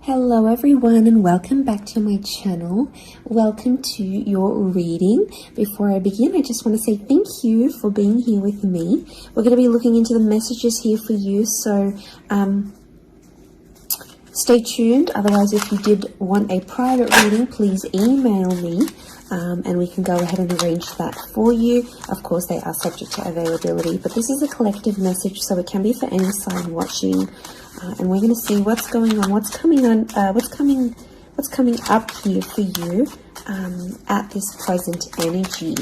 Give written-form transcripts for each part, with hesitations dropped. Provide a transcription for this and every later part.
Hello everyone and welcome back to my channel. Welcome to your reading. Before I begin, I just want to say thank you for being here with me. We're going to be looking into the messages here for you, so stay tuned. Otherwise, if you did want a private reading, please email me and we can go ahead and arrange that for you. Of course, they are subject to availability, but this is a collective message, so it can be for any sign watching. And we're going to see what's going on, what's coming up here for you at this present energy.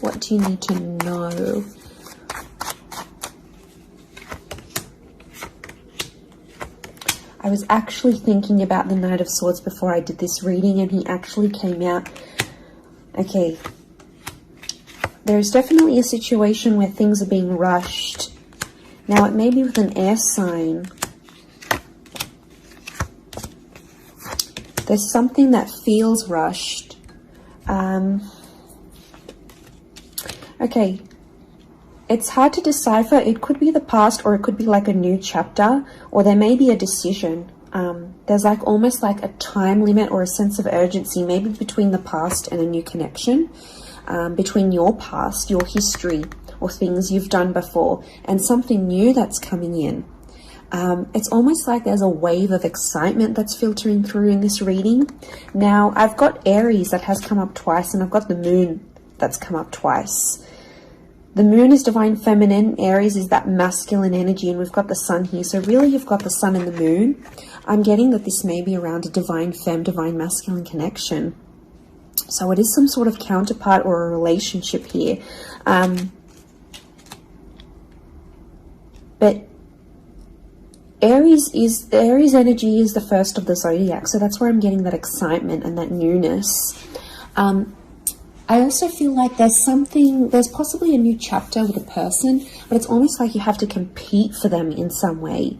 What do you need to know? I was actually thinking about the Knight of Swords before I did this reading, and he actually came out. Okay, there's definitely a situation where things are being rushed. Now, it may be with an air sign. There's something that feels rushed. Okay. It's hard to decipher. It could be the past, or it could be like a new chapter, or there may be a decision. There's like almost like a time limit or a sense of urgency, maybe between the past and a new connection, between your past, your history, or things you've done before, and something new that's coming in. It's almost like there's a wave of excitement that's filtering through in this reading. Now, I've got Aries that has come up twice, and I've got the Moon that's come up twice. The Moon is divine feminine, Aries is that masculine energy, and we've got the Sun here. So really, you've got the Sun and the Moon. I'm getting that this may be around a divine femme, divine masculine connection. So it is some sort of counterpart or a relationship here. But Aries energy is the first of the zodiac, so that's where I'm getting that excitement and that newness. I also feel like there's possibly a new chapter with a person, but it's almost like you have to compete for them in some way.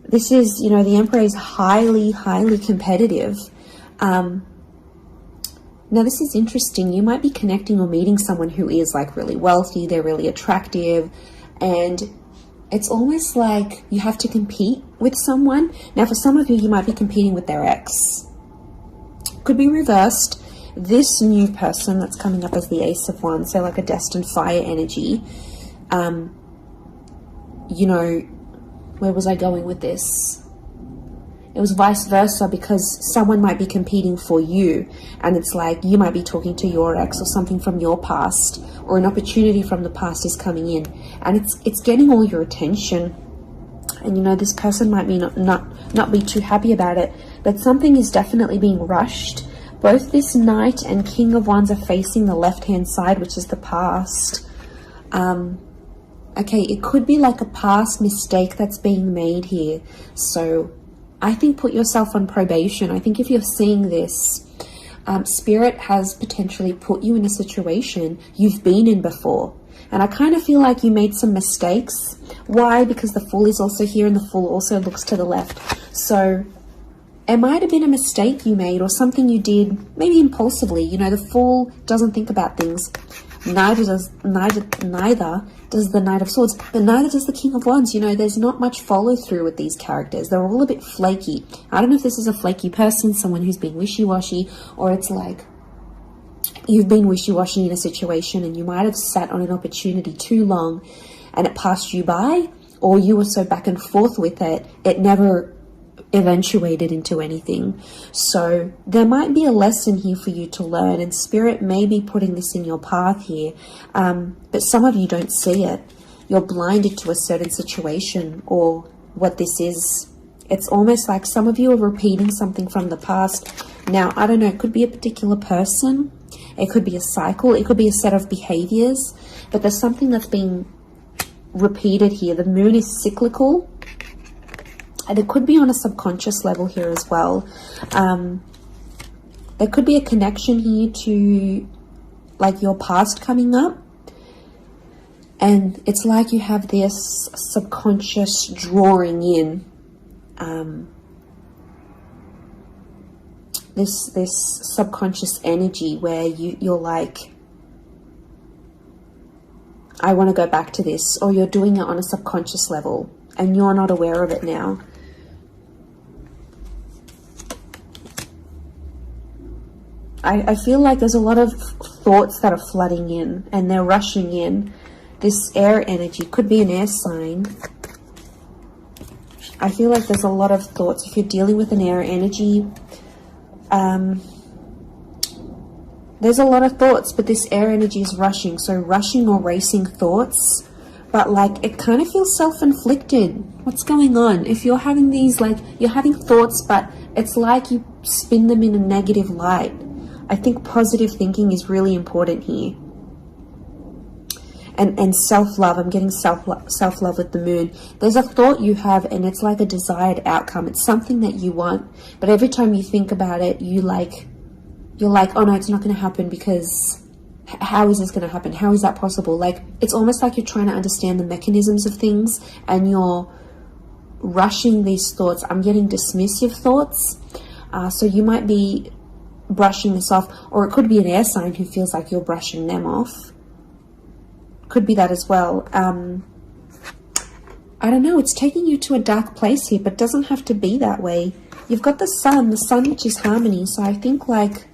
This is, you know, the Emperor is highly, highly competitive. Now, this is interesting. You might be connecting or meeting someone who is like really wealthy, they're really attractive, and it's almost like you have to compete with someone. Now, for some of you, you might be competing with their ex. Could be reversed. This new person that's coming up as the Ace of Wands, so like a destined fire energy. You know, where was I going with this? It was vice versa, because someone might be competing for you, and it's like you might be talking to your ex or something from your past, or an opportunity from the past is coming in, and it's getting all your attention. And you know, this person might be not be too happy about it, but something is definitely being rushed. Both this Knight and King of Wands are facing the left-hand side, which is the past. Okay, it could be like a past mistake that's being made here. So I think put yourself on probation. I think if you're seeing this, Spirit has potentially put you in a situation you've been in before. And I kind of feel like you made some mistakes. Why? Because the Fool is also here, and the Fool also looks to the left. So it might have been a mistake you made, or something you did, maybe impulsively. You know, the Fool doesn't think about things. Neither does the Knight of Swords, but neither does the King of Wands. You know, there's not much follow through with these characters. They're all a bit flaky. I don't know if this is a flaky person, someone who's being wishy-washy, or it's like you've been wishy-washy in a situation and you might have sat on an opportunity too long and it passed you by, or you were so back and forth with it, it never eventuated into anything. So there might be a lesson here for you to learn, and Spirit may be putting this in your path here, but some of you don't see it. You're blinded to a certain situation or what this is. It's almost like some of you are repeating something from the past. Now, I don't know, it could be a particular person, it could be a cycle, it could be a set of behaviors, but there's something that's being repeated here. The Moon is cyclical, and it could be on a subconscious level here as well. There could be a connection here to like your past coming up. And it's like you have this subconscious drawing in this subconscious energy where you're like, I want to go back to this, or you're doing it on a subconscious level and you're not aware of it now. I feel like there's a lot of thoughts that are flooding in and they're rushing in. This air energy could be an air sign. I feel like there's a lot of thoughts. If you're dealing with an air energy, there's a lot of thoughts, but this air energy is rushing. So rushing or racing thoughts, but like it kind of feels self-inflicted. What's going on? If you're having these, like you're having thoughts, but it's like you spin them in a negative light. I think positive thinking is really important here. And self-love, I'm getting self-love with the moon. There's a thought you have and it's like a desired outcome. It's something that you want, but every time you think about it, you're like, oh no, it's not going to happen, because how is this going to happen? How is that possible? Like, it's almost like you're trying to understand the mechanisms of things and you're rushing these thoughts. I'm getting dismissive thoughts. So you might be brushing this off, or it could be an air sign who feels like you're brushing them off. Could be that as well. I don't know, it's taking you to a dark place here, but doesn't have to be that way. You've got the sun which is harmony. So I think, like,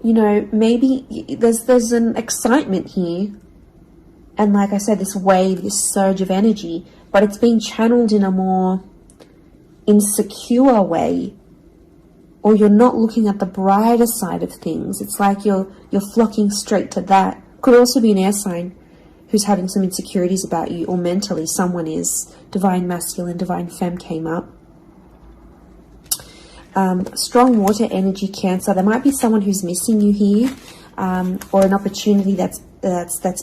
you know, maybe there's an excitement here. And like I said, this wave, this surge of energy, but it's being channeled in a more insecure way, or you're not looking at the brighter side of things. It's like you're flocking straight to that. Could also be an air sign who's having some insecurities about you, or mentally someone is. Divine masculine, divine femme came up. Strong water energy, Cancer. There might be someone who's missing you here, or an opportunity that's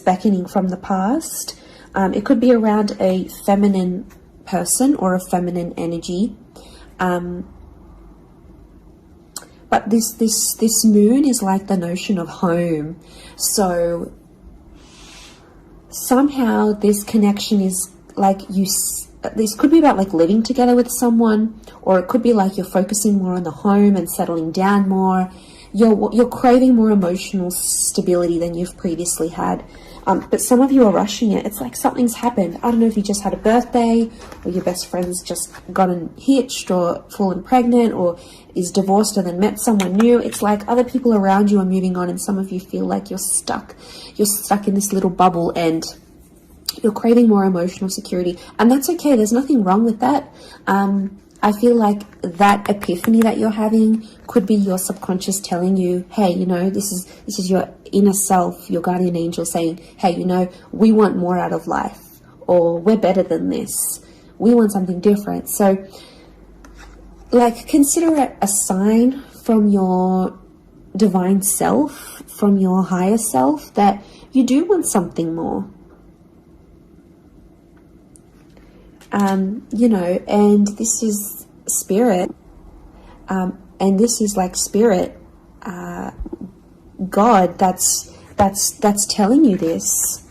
beckoning from the past. It could be around a feminine person or a feminine energy. But this moon is like the notion of home. So somehow this connection is like this could be about like living together with someone, or it could be like you're focusing more on the home and settling down more. You're craving more emotional stability than you've previously had. But some of you are rushing it. It's like something's happened. I don't know if you just had a birthday, or your best friend's just gotten hitched or fallen pregnant, or is divorced and then met someone new. It's like other people around you are moving on, and some of you feel like you're stuck. You're stuck in this little bubble and you're craving more emotional security. And that's okay. There's nothing wrong with that. I feel like that epiphany that you're having could be your subconscious telling you, hey, you know, this is your inner self, your guardian angel saying, hey, you know, we want more out of life, or we're better than this. We want something different. So, like, consider it a sign from your divine self, from your higher self, that you do want something more. You know, and this is spirit, and this is like spirit, God, that's telling you this.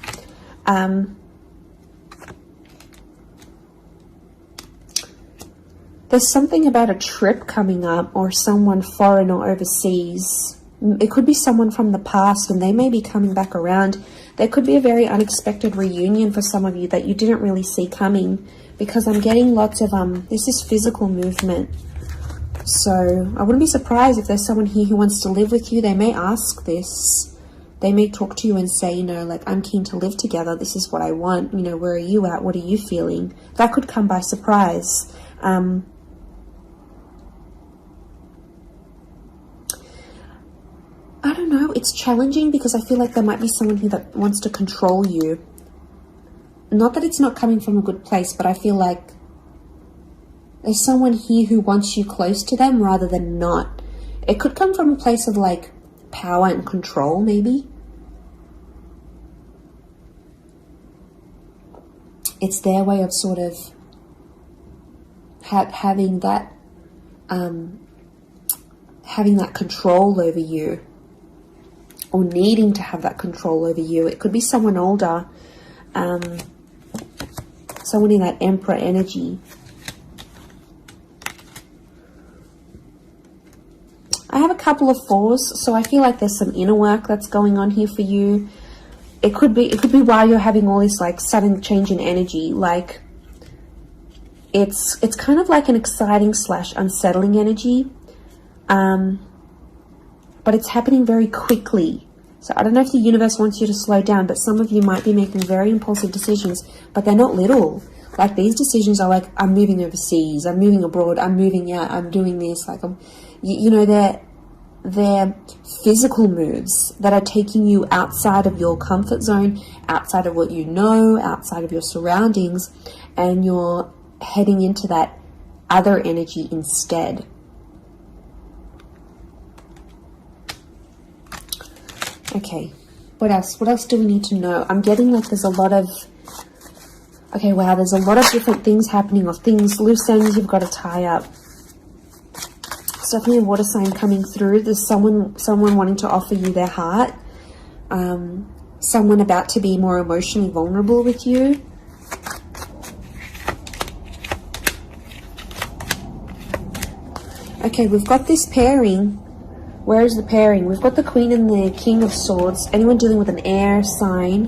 There's something about a trip coming up, or someone foreign or overseas. It could be someone from the past, and they may be coming back around. There could be a very unexpected reunion for some of you that you didn't really see coming, because I'm getting lots of, this is physical movement. So I wouldn't be surprised if there's someone here who wants to live with you. They may ask this. They may talk to you and say, you know, like, I'm keen to live together. This is what I want. You know, where are you at? What are you feeling? That could come by surprise. I don't know. It's challenging because I feel like there might be someone here that wants to control you. Not that it's not coming from a good place, but I feel like there's someone here who wants you close to them rather than not. It could come from a place of like power and control, maybe. It's their way of sort of having that control over you, or needing to have that control over you. It could be someone older, someone in that Emperor energy. I have a couple of fours, so I feel like there's some inner work that's going on here for you. It could be why you're having all this like sudden change in energy. Like, It's kind of like an exciting / unsettling energy, but it's happening very quickly. So I don't know if the universe wants you to slow down, but some of you might be making very impulsive decisions, but they're not little. Like, these decisions are like, I'm moving overseas, I'm moving abroad, I'm moving out, I'm doing this. Like, you know, they're physical moves that are taking you outside of your comfort zone, outside of what you know, outside of your surroundings, and you're heading into that other energy instead. Okay, what else? What else do we need to know? I'm getting like there's a lot of... Okay, wow, there's a lot of different things happening, or things, loose ends you've got to tie up. It's definitely a water sign coming through. There's someone wanting to offer you their heart. Someone about to be more emotionally vulnerable with you. Okay, we've got this pairing. Where is the pairing? We've got the Queen and the King of Swords. Anyone dealing with an air sign,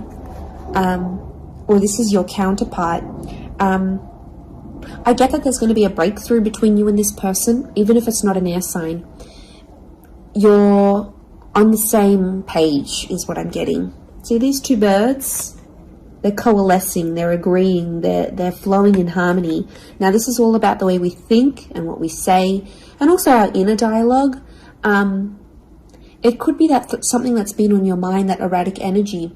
or this is your counterpart. I get that there's going to be a breakthrough between you and this person, even if it's not an air sign. You're on the same page, is what I'm getting. See these two birds? They're coalescing, they're agreeing, they're flowing in harmony. Now, this is all about the way we think and what we say, and also our inner dialogue. It could be that something that's been on your mind, that erratic energy.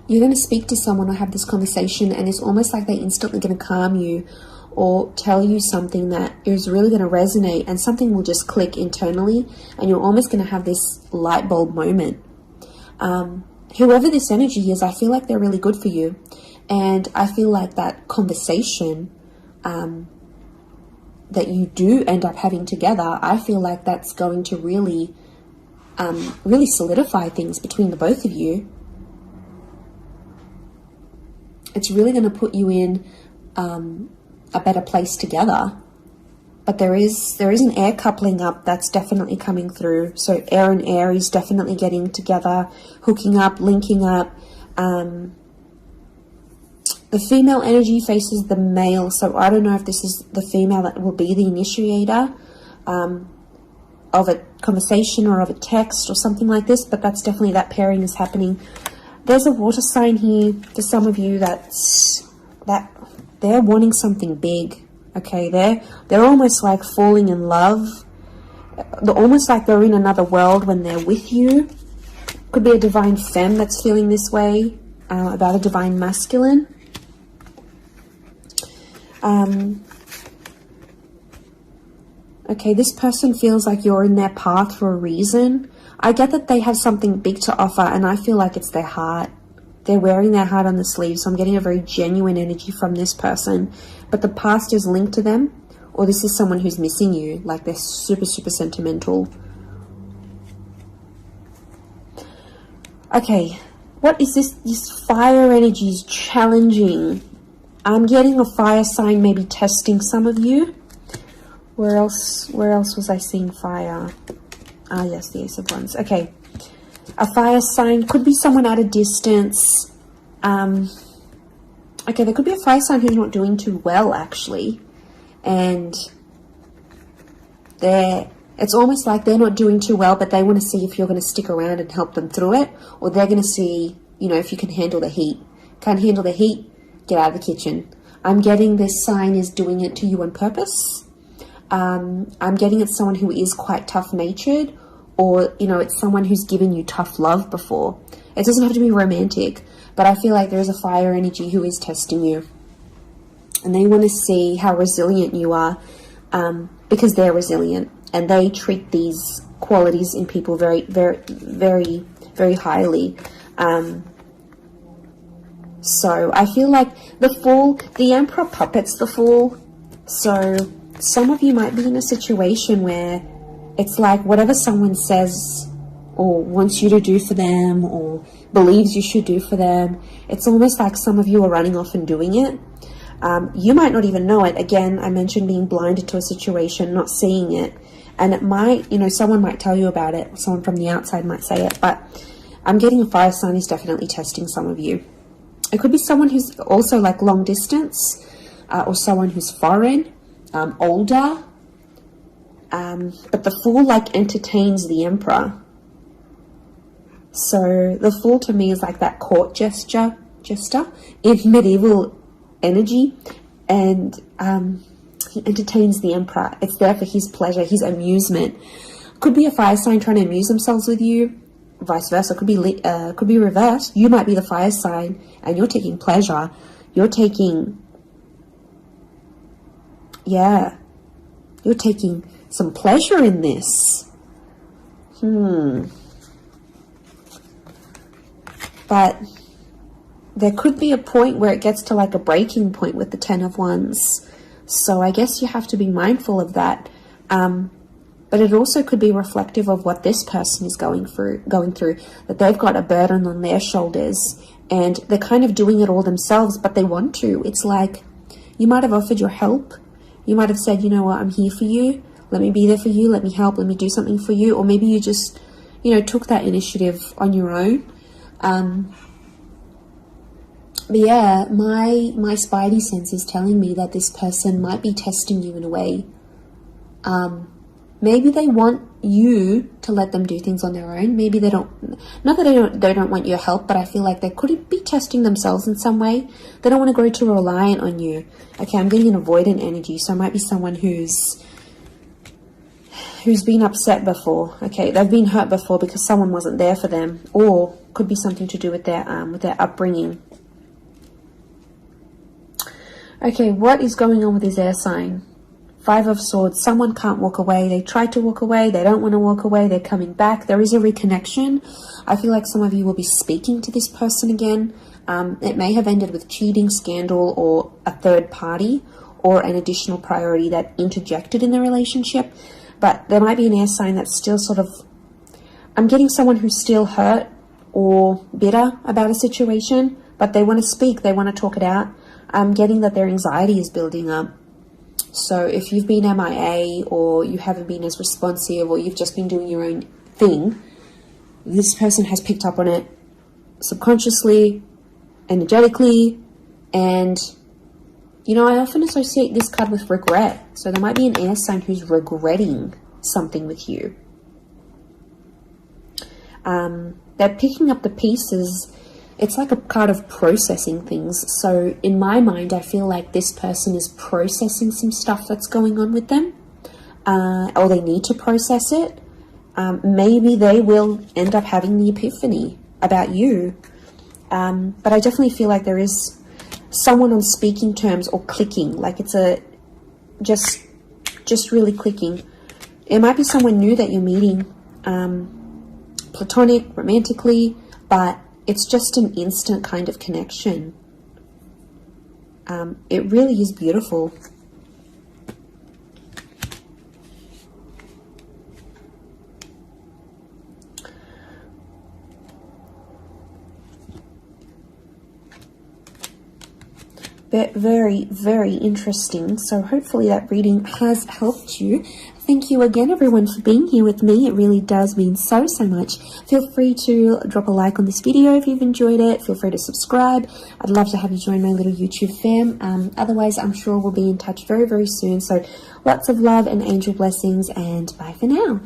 You're going to speak to someone or have this conversation, and it's almost like they're instantly going to calm you or tell you something that is really going to resonate, and something will just click internally, and you're almost going to have this light bulb moment. Whoever this energy is, I feel like they're really good for you, and I feel like that conversation that you do end up having together, I feel like that's going to really solidify things between the both of you. It's really going to put you in a better place together. But there is an air coupling up that's definitely coming through. So air and Aries definitely getting together, hooking up, linking up. The female energy faces the male, so I don't know if this is the female that will be the initiator of a conversation or of a text or something like this, but that's definitely, that pairing is happening. There's a water sign here for some of you that they're wanting something big. Okay, they're almost like falling in love. They're almost like they're in another world when they're with you. Could be a divine femme that's feeling this way about a divine masculine. Okay, this person feels like you're in their path for a reason. I get that they have something big to offer, and I feel like it's their heart. They're wearing their heart on the sleeve, so I'm getting a very genuine energy from this person. But the past is linked to them, or this is someone who's missing you, like they're super, super sentimental. Okay, what is this? This fire energy is challenging. I'm getting a fire sign maybe testing some of you. Where else was I seeing fire? Ah, yes, the Ace of Wands. Okay. A fire sign could be someone at a distance. Okay, there could be a fire sign who's not doing too well, actually. And it's almost like they're not doing too well, but they want to see if you're going to stick around and help them through it. Or they're going to see, you know, if you can handle the heat. Can't handle the heat? Get out of the kitchen. I'm getting this sign is doing it to you on purpose. I'm getting it's someone who is quite tough-natured, or, you know, it's someone who's given you tough love before. It doesn't have to be romantic, but I feel like there is a fire energy who is testing you. And they want to see how resilient you are, because they're resilient, and they treat these qualities in people very, very, very, very highly. So I feel like the Fool, the Emperor puppets the Fool. So some of you might be in a situation where it's like whatever someone says or wants you to do for them or believes you should do for them, it's almost like some of you are running off and doing it. You might not even know it. Again, I mentioned being blinded to a situation, not seeing it. And it might, you know, someone might tell you about it. Someone from the outside might say it. But I'm getting a fire sign is definitely testing some of you. It could be someone who's also like long distance. or someone who's foreign, older. But the Fool like entertains the Emperor. So the Fool to me is like that court jester in medieval energy, and he entertains the Emperor. It's there for his pleasure, his amusement. Could be a fire sign trying to amuse themselves with you, vice versa. Could be reversed. You might be the fire sign and you're taking pleasure. You're taking some pleasure in this. But there could be a point where it gets to like a breaking point with the Ten of Wands. So I guess you have to be mindful of that. But it also could be reflective of what this person is going through, that they've got a burden on their shoulders and they're kind of doing it all themselves, but they want to. It's like you might have offered your help. You might have said, you know what, I'm here for you. Let me be there for you. Let me help. Let me do something for you. Or maybe you just, took that initiative on your own. But yeah, my spidey sense is telling me that this person might be testing you in a way. Maybe they want you to let them do things on their own. Maybe they don't, not that they don't want your help, but I feel like they could be testing themselves in some way. They don't want to grow too reliant on you. Okay, I'm getting an avoidant energy, so it might be someone who's been upset before. Okay, they've been hurt before because someone wasn't there for them, or could be something to do with their upbringing. Okay, what is going on with this air sign? Five of Swords. Someone can't walk away. They try to walk away. They don't want to walk away. They're coming back. There is a reconnection. I feel like some of you will be speaking to this person again. It may have ended with cheating, scandal, or a third party, or an additional priority that interjected in the relationship. But there might be an air sign that's still sort of... I'm getting someone who's still hurt or bitter about a situation, but they want to speak. They want to talk it out. I'm getting that their anxiety is building up. So if you've been MIA, or you haven't been as responsive, or you've just been doing your own thing, this person has picked up on it subconsciously, energetically, and I often associate this card with regret. So there might be an air sign who's regretting something with you. They're picking up the pieces. It's like a card of processing things. So in my mind, I feel like this person is processing some stuff that's going on with them, or they need to process it. Maybe they will end up having the epiphany about you. But I definitely feel like there is someone on speaking terms or clicking, like it's just really clicking. It might be someone new that you're meeting, platonic, romantically, but it's just an instant kind of connection. It really is beautiful. Very, very interesting. So hopefully that reading has helped you. Thank you again, everyone, for being here with me. It really does mean so much. Feel free to drop a like on this video if you've enjoyed it. Feel free to subscribe. I'd love to have you join my little YouTube fam. Otherwise, I'm sure we'll be in touch very, very soon. So lots of love and angel blessings, and bye for now.